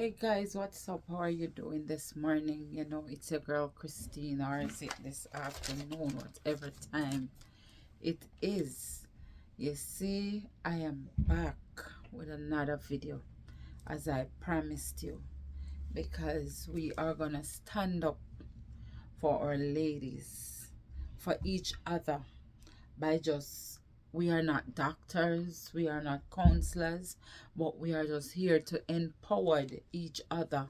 Hey guys, what's up? How are you doing this morning? You know, it's your girl Christine, or is it this afternoon, whatever time it is. You see, I am back with another video as I promised you, because we are gonna stand up for our ladies, for each other, by just, we are not doctors, we are not counselors, but we are just here to empower each other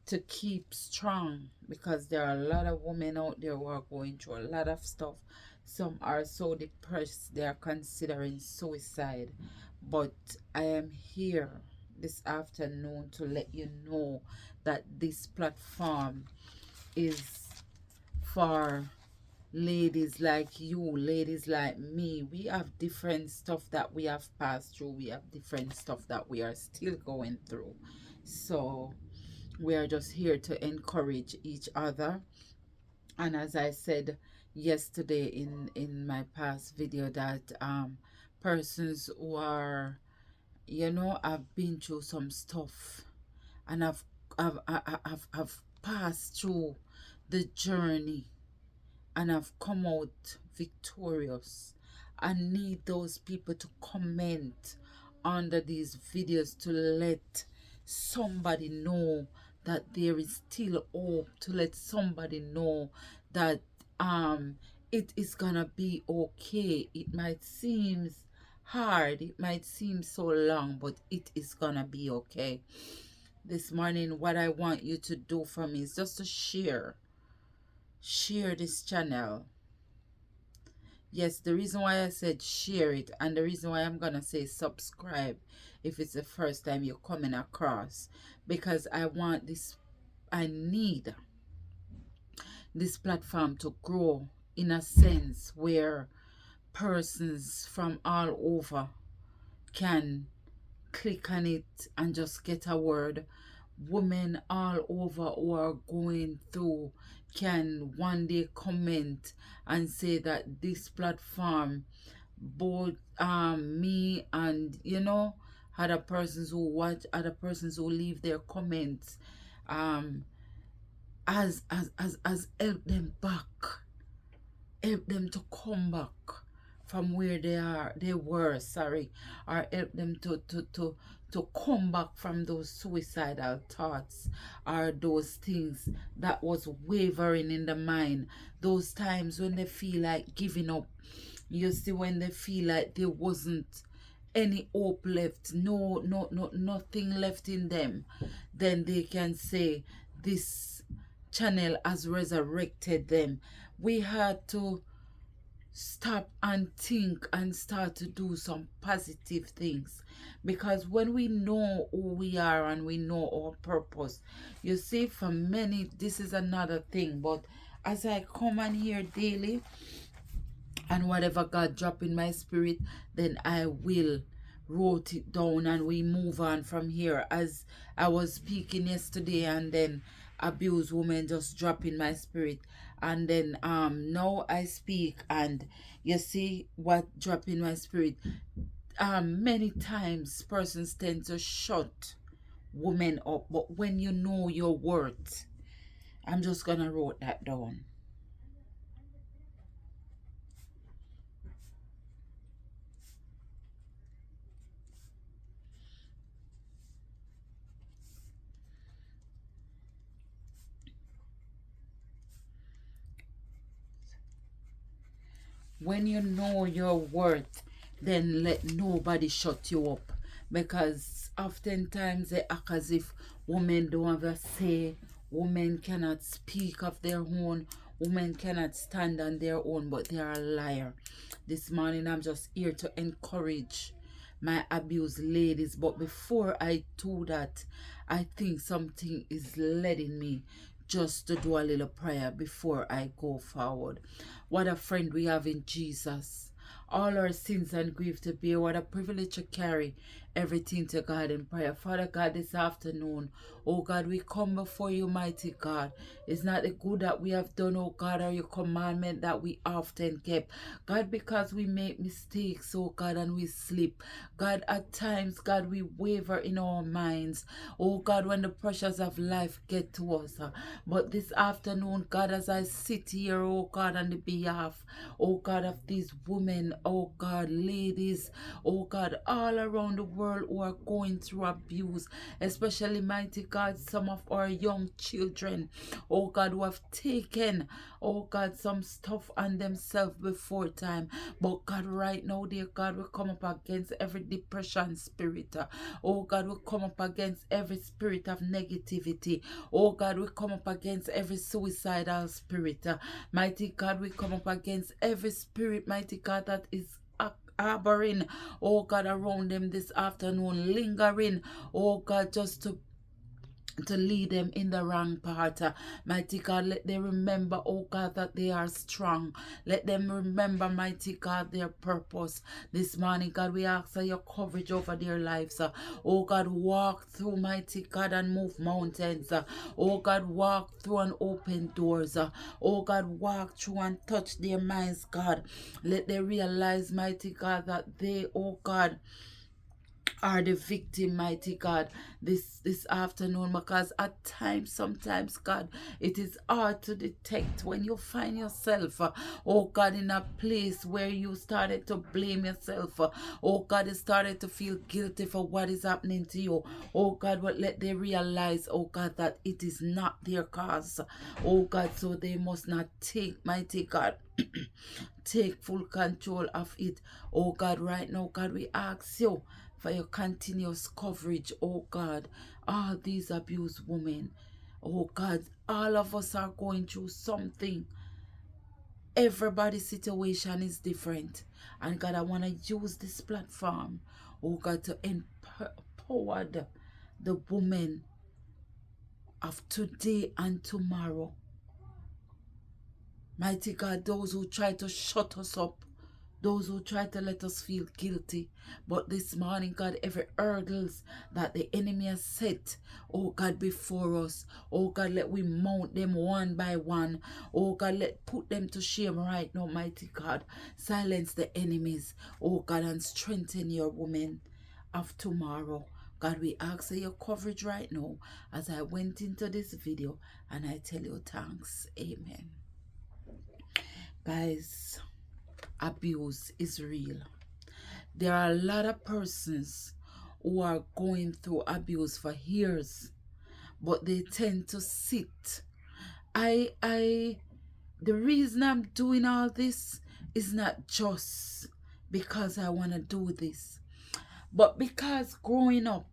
to keep strong, because there are a lot of women out there who are going through a lot of stuff. Some are so depressed they are considering suicide. But I am here this afternoon to let you know that this platform is for ladies like you, ladies like me. We have different stuff that we have passed through, we have different stuff that we are still going through. So we are just here to encourage each other. And as I said yesterday in my past video, that persons who are, you know, have been through some stuff and have passed through the journey and have come out victorious, I need those people to comment under these videos to let somebody know that there is still hope, to let somebody know that it is gonna be okay. It might seem hard, it might seem so long, but it is gonna be okay. This morning, what I want you to do for me is just to share this channel. Yes, the reason why I said share it, and the reason why I'm gonna say subscribe if it's the first time you're coming across, because I want this, I need this platform to grow in a sense where persons from all over can click on it and just get a word. Women all over who are going through can one day comment and say that this platform, both me and, you know, other persons who watch, other persons who leave their comments, um as help them back, help them to come back from where they were, sorry, or help them to come back from those suicidal thoughts, or those things that was wavering in the mind, those times when they feel like giving up. You see, when they feel like there wasn't any hope left, nothing left in them, then they can say this channel has resurrected them. We had to stop and think and start to do some positive things, because when we know who we are and we know our purpose, you see, for many this is another thing. But as I come on here daily, and whatever God drop in my spirit, then I will wrote it down and we move on from here. As I was speaking yesterday, and then abused woman just drop in my spirit, and then now I speak, and you see what drop in my spirit. Many times persons tend to shut women up, but when you know your worth, I'm just gonna wrote that down. When you know your worth, then let nobody shut you up. Because oftentimes they act as if women don't have a say, women cannot speak of their own, women cannot stand on their own, but they are a liar. This morning I'm just here to encourage my abused ladies. But before I do that, I think something is leading me just to do a little prayer before I go forward. What a friend we have in Jesus. All our sins and grief to bear, what a privilege to carry everything to God in prayer. Father God, this afternoon, oh God, we come before you, mighty God. It's not the good that we have done, oh God, or your commandment that we often kept. God, because we make mistakes, oh God, and we sleep. God, at times, God, we waver in our minds. Oh God, when the pressures of life get to us. But this afternoon, God, as I sit here, oh God, on the behalf, oh God, of these women, oh God, ladies, oh God, all around the world who are going through abuse, especially, mighty God, some of our young children, oh God, who have taken, oh God, some stuff on themselves before time. But God, right now, dear God, we come up against every depression spirit. Oh God, we come up against every spirit of negativity. Oh God, we come up against every suicidal spirit. Mighty God, we come up against every spirit, mighty God, that is harboring, oh God, around them this afternoon, lingering, oh God, just to lead them in the wrong path. Mighty God, let them remember, oh God, that they are strong. Let them remember, mighty God, their purpose. This morning, God, we ask for your coverage over their lives. Oh God, walk through, mighty God, and move mountains. Oh God, walk through and open doors. Oh God, walk through and touch their minds, God. Let them realize, mighty God, that they, oh God, are the victim, mighty God, this afternoon, because at times, sometimes, God, it is hard to detect when you find yourself, oh God, in a place where you started to blame yourself, oh God, you started to feel guilty for what is happening to you, oh God, but let them realize, oh God, that it is not their cause, oh God, so they must not take, mighty God, take full control of it, oh God. Right now, God, we ask you for your continuous coverage, oh God, all these abused women, oh God, all of us are going through something. Everybody's situation is different, and God, I want to use this platform, oh God, to empower the women of today and tomorrow. Mighty God, those who try to shut us up, those who try to let us feel guilty. But this morning, God, every hurdles that the enemy has set, oh God, before us, oh God, let we mount them one by one. Oh God, let put them to shame right now, mighty God. Silence the enemies, oh God, and strengthen your women of tomorrow. God, we ask for your coverage right now as I went into this video, and I tell you thanks. Amen. Guys, abuse is real. There are a lot of persons who are going through abuse for years, but they tend to sit. The reason I'm doing all this is not just because I want to do this, but because growing up,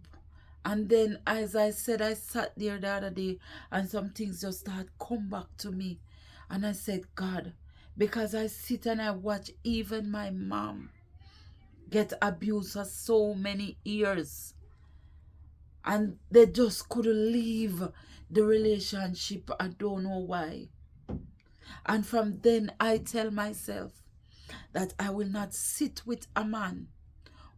and then as I said, I sat there the other day and some things just start come back to me, and I said, God, because I sit and I watch even my mom get abused for so many years, and they just couldn't leave the relationship. I don't know why. And from then I tell myself that I will not sit with a man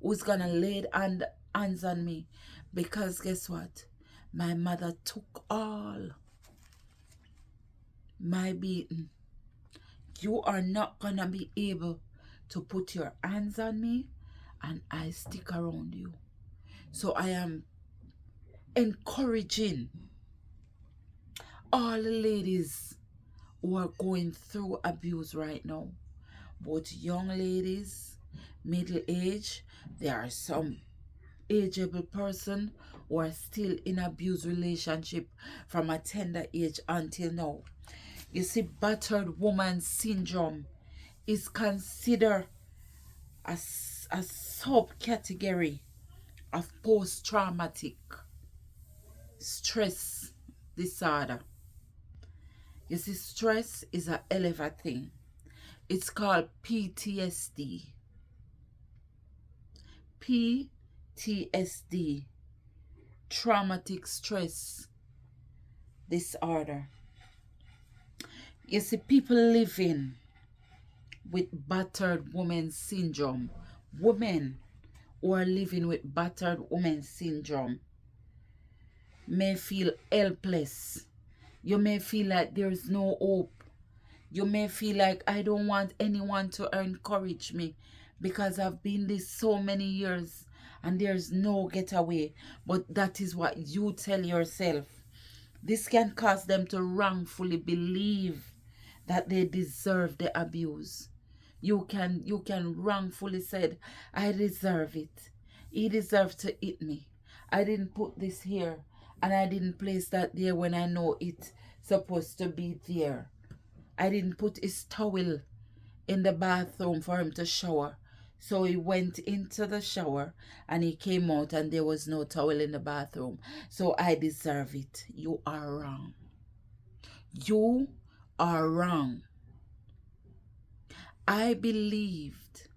who's gonna lay hands on me, because guess what, my mother took all my beating. You are not gonna be able to put your hands on me and I stick around you. So I am encouraging all the ladies who are going through abuse right now, both young ladies, middle age. There are some ageable person who are still in abuse relationship from a tender age until now. You see, battered woman syndrome is considered a subcategory of post-traumatic stress disorder. You see, stress is a hell of a thing. It's called PTSD. PTSD, traumatic stress disorder. You see, people living with battered woman syndrome, women who are living with battered woman syndrome may feel helpless. You may feel like there's no hope. You may feel like I don't want anyone to encourage me because I've been this so many years and there's no getaway. But that is what you tell yourself. This can cause them to wrongfully believe that they deserve the abuse. You can wrongfully say, I deserve it. He deserved to eat me. I didn't put this here and I didn't place that there when I know it's supposed to be there. I didn't put his towel in the bathroom for him to shower. So he went into the shower and he came out and there was no towel in the bathroom. So I deserve it. You are wrong. You are wrong. I believed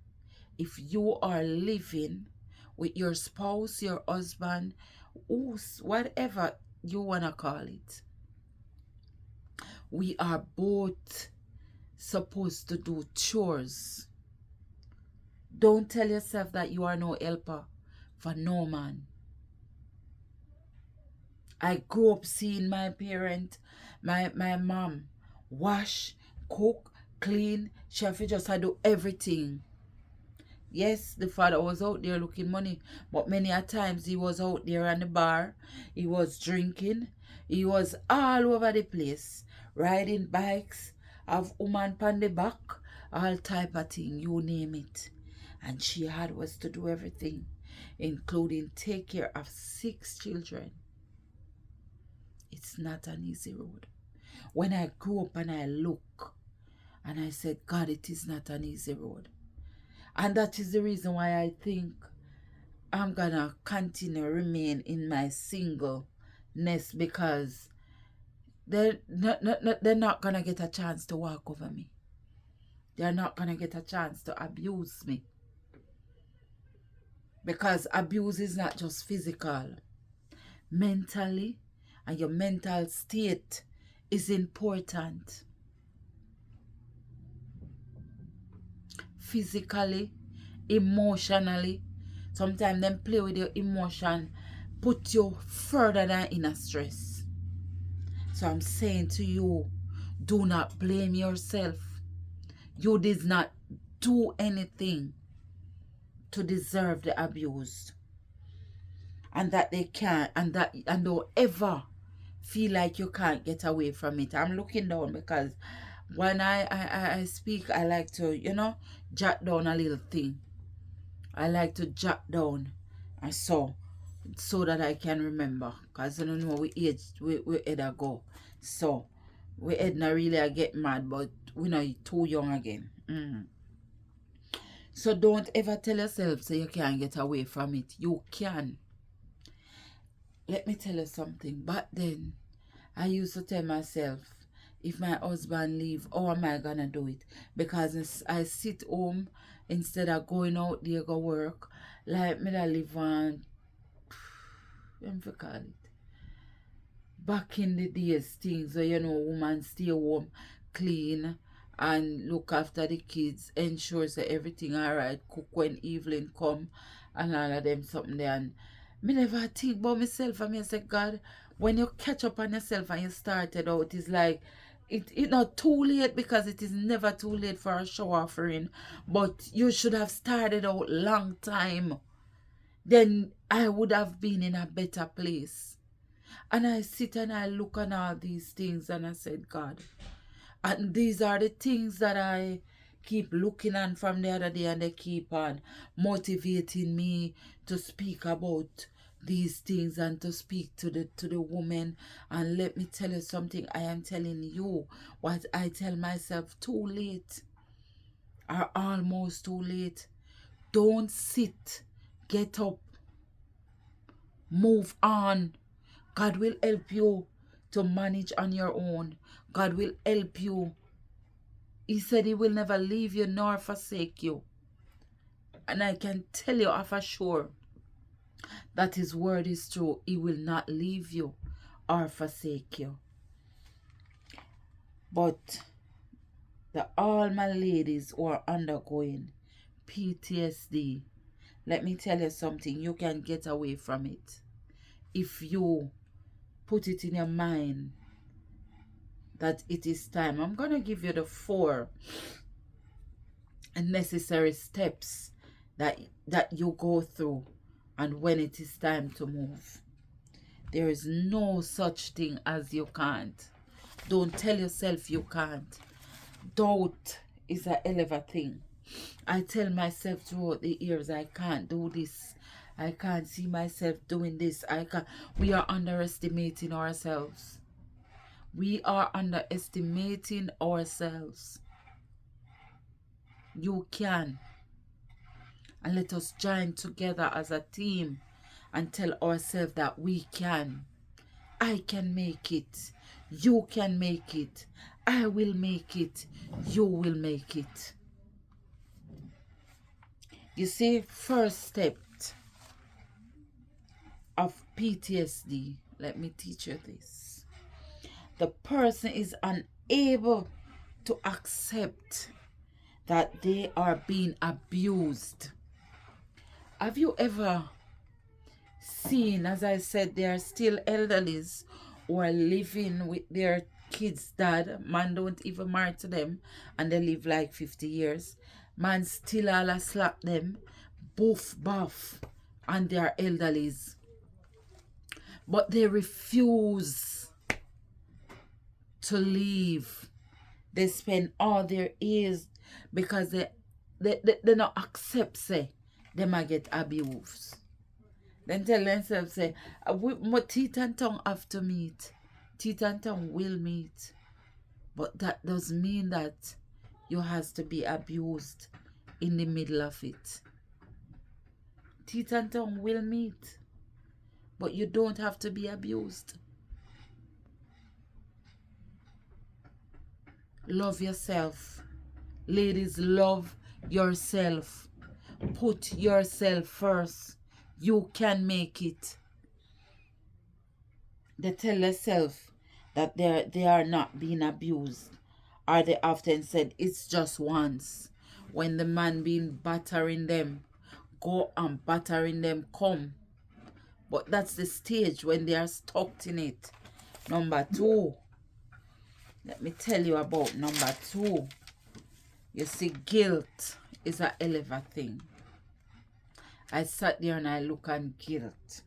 if you are living with your spouse, your husband, whatever you want to call it, we are both supposed to do chores. Don't tell yourself that you are no helper for no man. I grew up seeing my parent, my mom, wash, cook, clean. She have to just do everything. Yes, the father was out there looking money, but many a times he was out there on the bar. He was drinking. He was all over the place, riding bikes, have woman on the back, all type of thing, you name it. And she had was to do everything, including take care of 6 children. It's not an easy road. When I grew up and I look, and I said, God, it is not an easy road. And that is the reason why I think I'm going to continue remain in my singleness, because they're not going to get a chance to walk over me. They're not going to get a chance to abuse me. Because abuse is not just physical. Mentally, and your mental state is important. Physically, emotionally, sometimes them play with your emotion, put you further than in a stress. So I'm saying to you, do not blame yourself. You did not do anything to deserve the abuse. And that they can't, and don't ever feel like you can't get away from it. I'm looking down because when I speak, I like to, jot down a little thing. I like to jot down and so that I can remember. Because I don't know we age we either go. So we not really I get mad, but we not too young again. So don't ever tell yourself so you can't get away from it. You can. Let me tell you something. Back then, I used to tell myself, if my husband leave, how am I gonna do it? Because I sit home instead of going out there go work. Like me that live on, what do you call it? Back in the days, things where woman stay home, clean and look after the kids, ensure that everything alright, cook when evening come and all of them something there. And me never think about myself, and me say, God, when you catch up on yourself and you started out, it's like it's not too late, because it is never too late for a show offering, but you should have started out long time. Then I would have been in a better place. And I sit and I look on all these things and I said, God, and these are the things that I keep looking on from the other day, and they keep on motivating me to speak about these things and to speak to the woman. And let me tell you something, I am telling you what I tell myself too late, or almost too late. Don't sit, get up, move on. God will help you to manage on your own. God will help you. He said he will never leave you nor forsake you. And I can tell you for sure that his word is true. He will not leave you or forsake you. But all my ladies who are undergoing PTSD, let me tell you something, you can get away from it if you put it in your mind that it is time. I'm going to give you the 4 necessary steps that you go through, and when it is time to move. There is no such thing as you can't. Don't tell yourself you can't. Doubt is a hell of a thing. I tell myself throughout the years, I can't do this. I can't see myself doing this. I can't. We are underestimating ourselves. We are underestimating ourselves. You can. And let us join together as a team and tell ourselves that we can. I can make it. You can make it. I will make it. You will make it. You see, first step of PTSD, let me teach you this. The person is unable to accept that they are being abused. Have you ever seen, as I said, there are still elderlies who are living with their kids' dad. Man don't even marry to them and they live like 50 years. Man still all slap them, boof, buff, and they are elderlies. But they refuse to leave. They spend all their years because they not accept, say, they might get abused. Then tell themselves, say, teeth and tongue have to meet. Teeth and tongue will meet. But that does mean that you has to be abused in the middle of it. Teeth and tongue will meet. But you don't have to be abused. Love yourself. Ladies, love yourself. Put yourself first. You can make it. They tell themselves that they are not being abused. Or they often said it's just once. When the man been battering them, go and battering them come. But that's the stage when they are stuck in it. Number 2. Let me tell you about number 2. You see, guilt is a hell of a thing. I sat there and I look at guilt.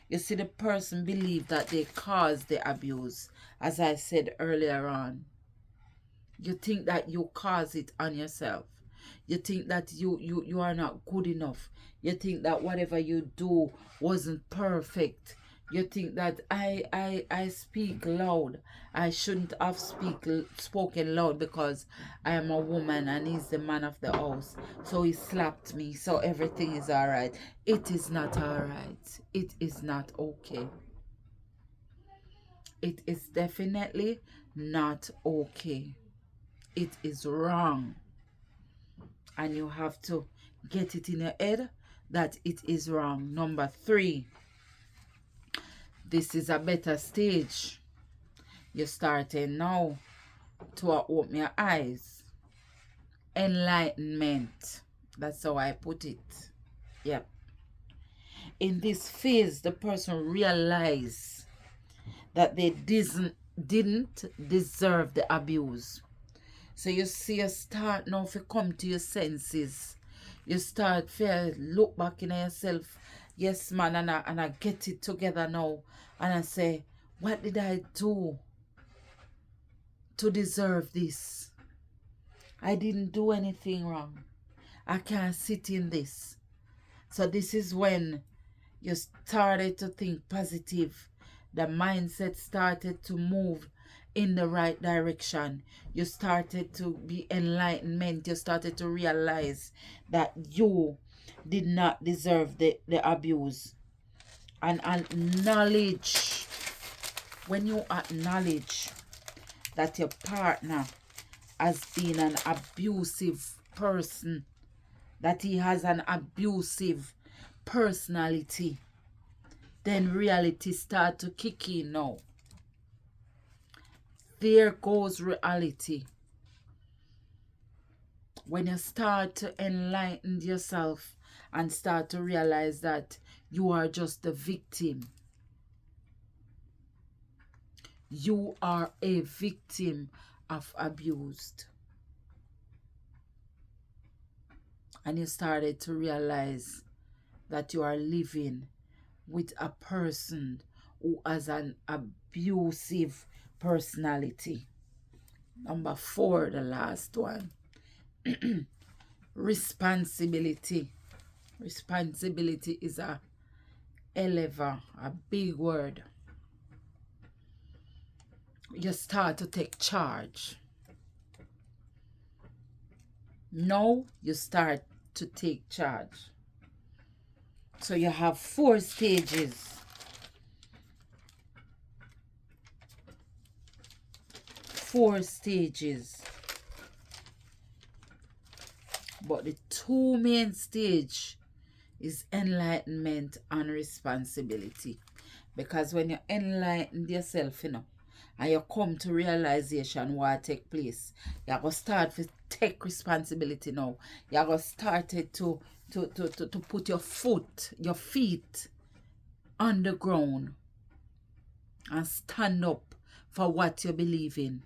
You see, the person believe that they caused the abuse. As I said earlier on, you think that you cause it on yourself. You think that you are not good enough. You think that whatever you do wasn't perfect. You think that I speak loud. I shouldn't have spoken loud because I am a woman and he's the man of the house. So he slapped me. So everything is all right. It is not all right. It is not okay. It is definitely not okay. It is wrong. And you have to get it in your head that it is wrong. Number 3. This is a better stage. You're starting now to open your eyes. Enlightenment. That's how I put it. Yep. In this phase, the person realizes that they didn't deserve the abuse. So you see, you start now to come to your senses. You start to look back in yourself. Yes, man, and I get it together now. And I say, what did I do to deserve this? I didn't do anything wrong. I can't sit in this. So this is when you started to think positive. The mindset started to move in the right direction. You started to be enlightenment. You started to realize that you did not deserve the abuse. And acknowledge, when you acknowledge that your partner has been an abusive person, that he has an abusive personality, then reality start to kick in now. There goes reality. When you start to enlighten yourself and start to realize that you are just the victim. You are a victim of abused. And you started to realize that you are living with a person who has an abusive personality. Number 4, the last one. Responsibility. Responsibility is a big word. You start to take charge. Now you start to take charge. So you have 4 stages. 4 stages. But the 2 main stage is enlightenment and responsibility. Because when you enlighten yourself, and you come to realization what take place, you're going to start to take responsibility now. You're going to start to put your feet on the ground and stand up for what you believe in.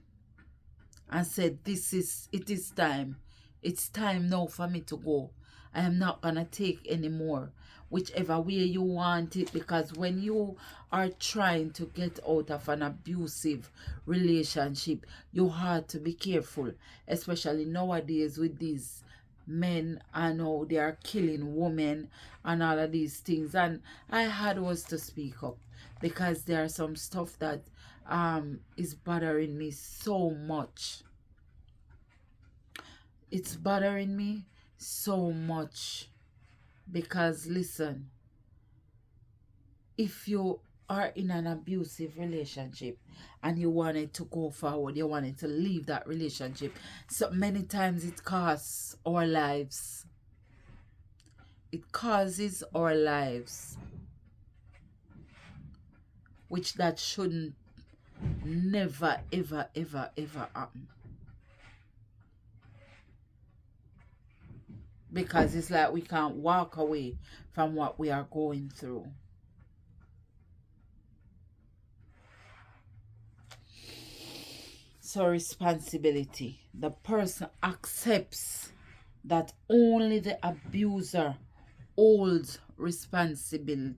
And said, it is time. It's time now for me to go. I am not going to take anymore. Whichever way you want it, because when you are trying to get out of an abusive relationship, you have to be careful, especially nowadays with these men. I know they are killing women and all of these things, and I had was to speak up because there are some stuff that is bothering me so much. It's bothering me so much because, listen, if you are in an abusive relationship and you wanted to go forward, you wanted to leave that relationship, so many times it costs our lives. It causes our lives, which that shouldn't never, ever, ever, ever happen. Because it's like we can't walk away from what we are going through. So responsibility. The person accepts that only the abuser holds responsible.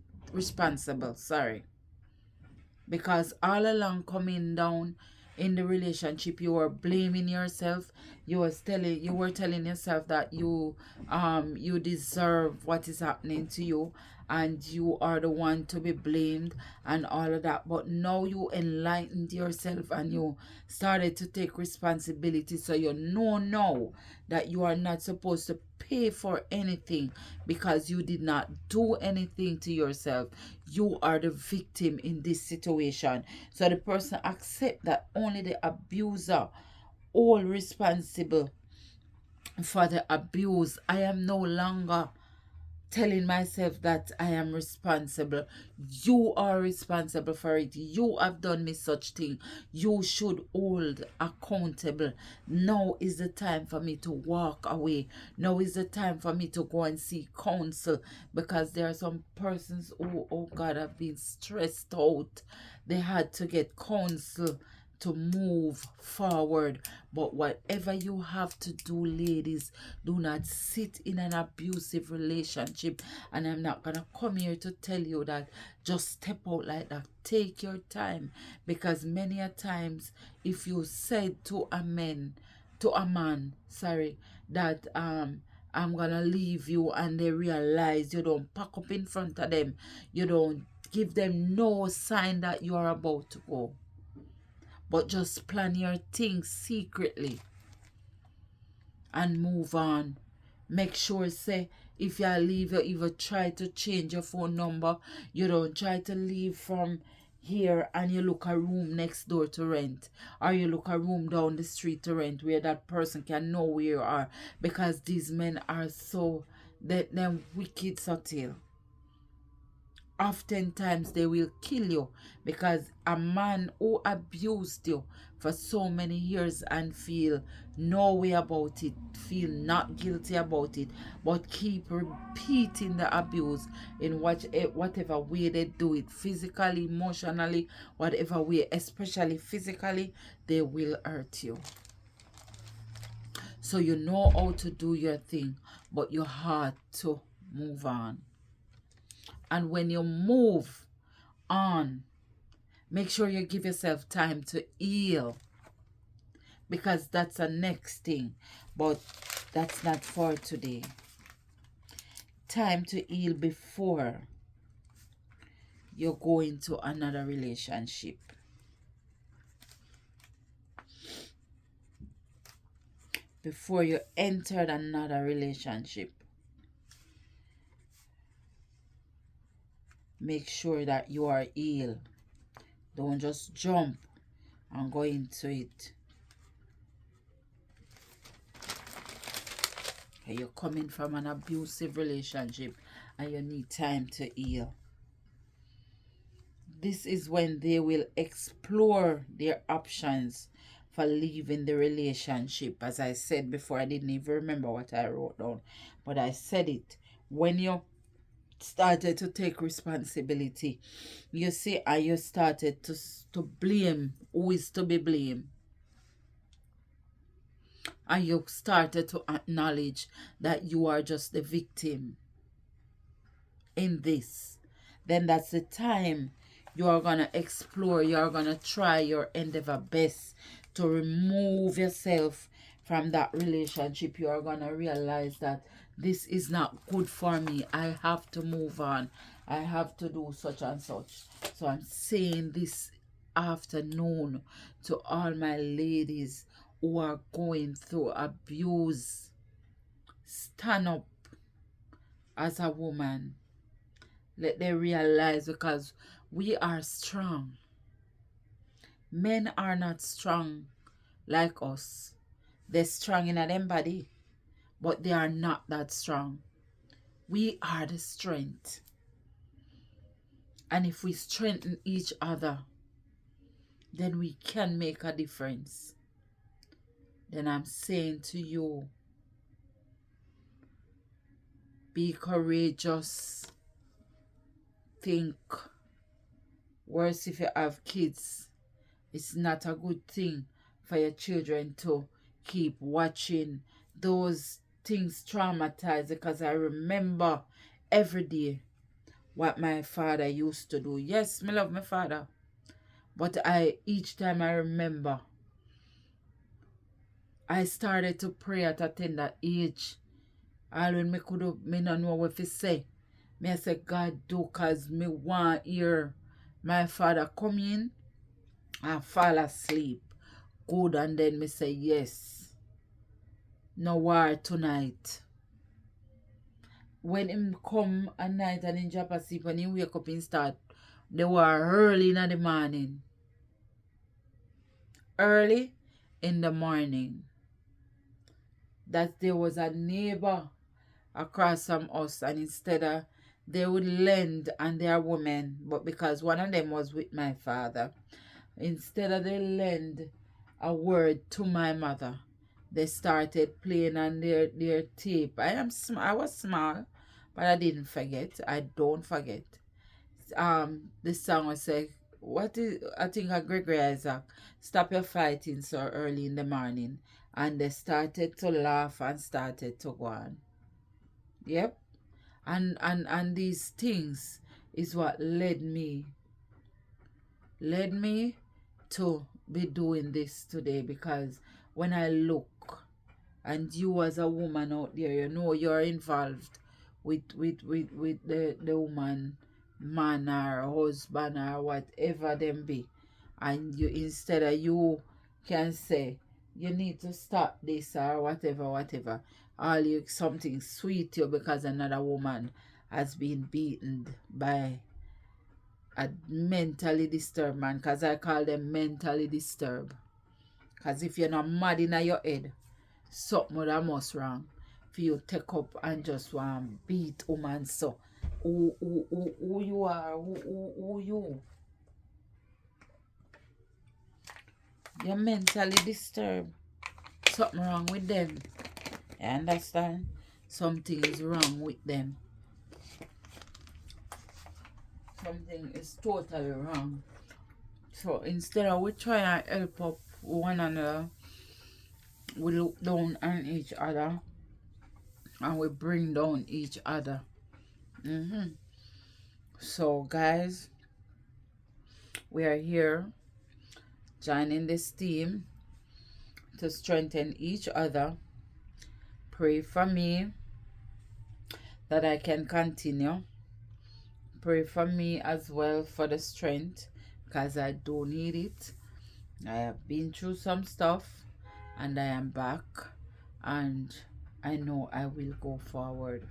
Because all along coming down in the relationship, you were blaming yourself. You were telling yourself that you deserve what is happening to you, and you are the one to be blamed and all of that. But now you enlightened yourself and you started to take responsibility. So you know now that you are not supposed to pay for anything because you did not do anything to yourself. You are the victim in this situation. So the person accept that only the abuser all responsible for the abuse. I am no longer telling myself that I am responsible. You are responsible for it. You have done me such thing. You should hold accountable. Now is the time for me to walk away. Now is the time for me to go and seek counsel, because there are some persons who, oh God, have been stressed out. They had to get counsel to move forward. But whatever you have to do, ladies, do not sit in an abusive relationship. And I'm not gonna come here to tell you that just step out like that. Take your time, because many a times if you said to a man that I'm gonna leave you, and they realize you don't pack up in front of them, you don't give them no sign that you are about to go, but just plan your things secretly and move on. Make sure, say, if you leave, you even try to change your phone number. You don't try to leave from here and you look a room next door to rent, or you look a room down the street to rent, where that person can know where you are, because these men are so, they're wicked subtle. oftentimes they will kill you, because a man who abused you for so many years and feel no way about it, feel not guilty about it, but keep repeating the abuse in whatever way they do it, physically, emotionally, whatever way, especially physically, they will hurt you. So you know how to do your thing, but you have to move on. And when you move on, make sure you give yourself time to heal, because that's the next thing. But that's not for today. Time to heal before you go into another relationship. Before you enter another relationship, make sure that you are healed. Don't just jump and go into it. You're coming from an abusive relationship and you need time to heal. This is when they will explore their options for leaving the relationship. As I said before, I didn't even remember what I wrote down, but I said it. When you started to take responsibility, you see, and you started to blame who is to be blamed, and you started to acknowledge that you are just the victim in this, then that's the time you are going to explore, you are going to try your endeavor best to remove yourself from that relationship. You are going to realize that this is not good for me. I have to move on. I have to do such and such. So I'm saying this afternoon to all my ladies who are going through abuse: stand up as a woman. Let them realize, because we are strong. Men are not strong like us. They're strong in their body, but they are not that strong. We are the strength. And if we strengthen each other, then we can make a difference. Then I'm saying to you, be courageous. Think. Worse, if you have kids, it's not a good thing for your children to keep watching those things traumatize, because I remember every day what my father used to do. Yes, I love my father, but each time I remember, I started to pray at a tender age. All when me not know what to say. Me I say, God do, cause me want hear my father come in and fall asleep. Good, and then me say, yes, no war tonight. When him come at night and him drop asleep and he wake up and start the war early in the morning. Early in the morning. That there was a neighbor across from us, and instead of they would lend, and they are women, but because one of them was with my father, instead of they lend a word to my mother, they started playing on their tape. I was small, but I didn't forget. I don't forget. The song was say, what is, I think of Gregory Isaac, stop your fighting so early in the morning. And they started to laugh and started to go on. Yep. And these things is what led me to be doing this today, because when I look, and you as a woman out there, you know you're involved with the woman, man or husband or whatever them be, and you, instead of you can say you need to stop this or whatever, all you something sweet you because another woman has been beaten by a mentally disturbed man, because I call them mentally disturbed. Because if you're not mad in your head, something that must wrong for you take up and just want beat woman so. who you are, who you. You're mentally disturbed. Something wrong with them. You understand? Something is wrong with them. Something is totally wrong. So instead of we try to help up one another, we look down on each other and we bring down each other. So guys, we are here joining this team to strengthen each other. Pray for me that I can continue. Pray for me as well for the strength, because I do need it. I have been through some stuff and I am back, and I know I will go forward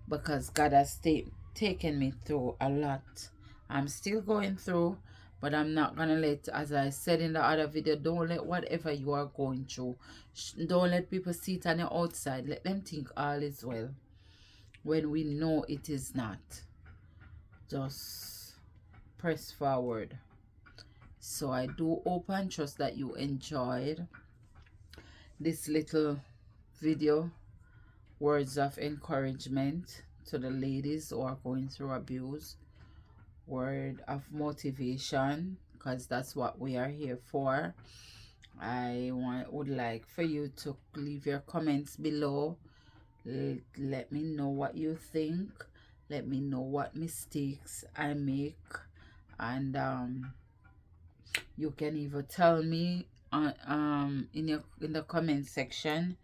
because God has taken me through a lot. I'm still going through, but I'm not gonna let, as I said in the other video, don't let whatever you are going through, don't let people see it on the outside. Let them think all is well when we know it is not. Just press forward. So I do hope and trust that you enjoyed this little video, words of encouragement to the ladies who are going through abuse, word of motivation, because that's what we are here for. I would like for you to leave your comments below. Let me know what you think. Let me know what mistakes I make, and you can even tell me in the comment section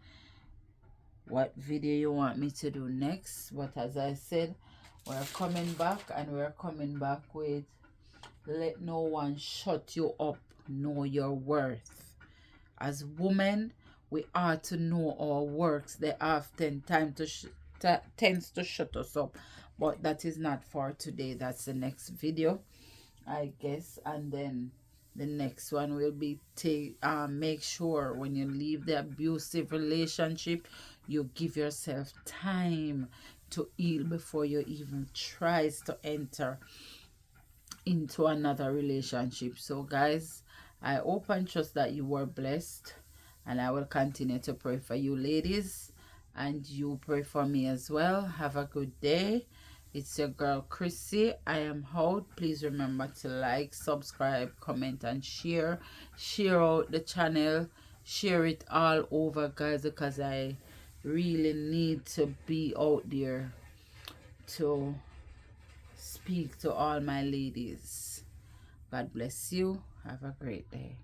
what video you want me to do next. But as I said, we're coming back, and we're coming back with let no one shut you up. Know your worth. As women, we are to know our works. They often tends to shut us up, but that is not for today. That's the next video, I guess. And then the next one will be make sure when you leave the abusive relationship, you give yourself time to heal before you even tries to enter into another relationship. So guys, I hope and trust that you were blessed, and I will continue to pray for you ladies, and you pray for me as well. Have a good day. It's your girl Chrissy. I am out. Please remember to like, subscribe, comment, and share out the channel. Share it all over, guys, because I really need to be out there to speak to all my ladies. God bless you. Have a great day.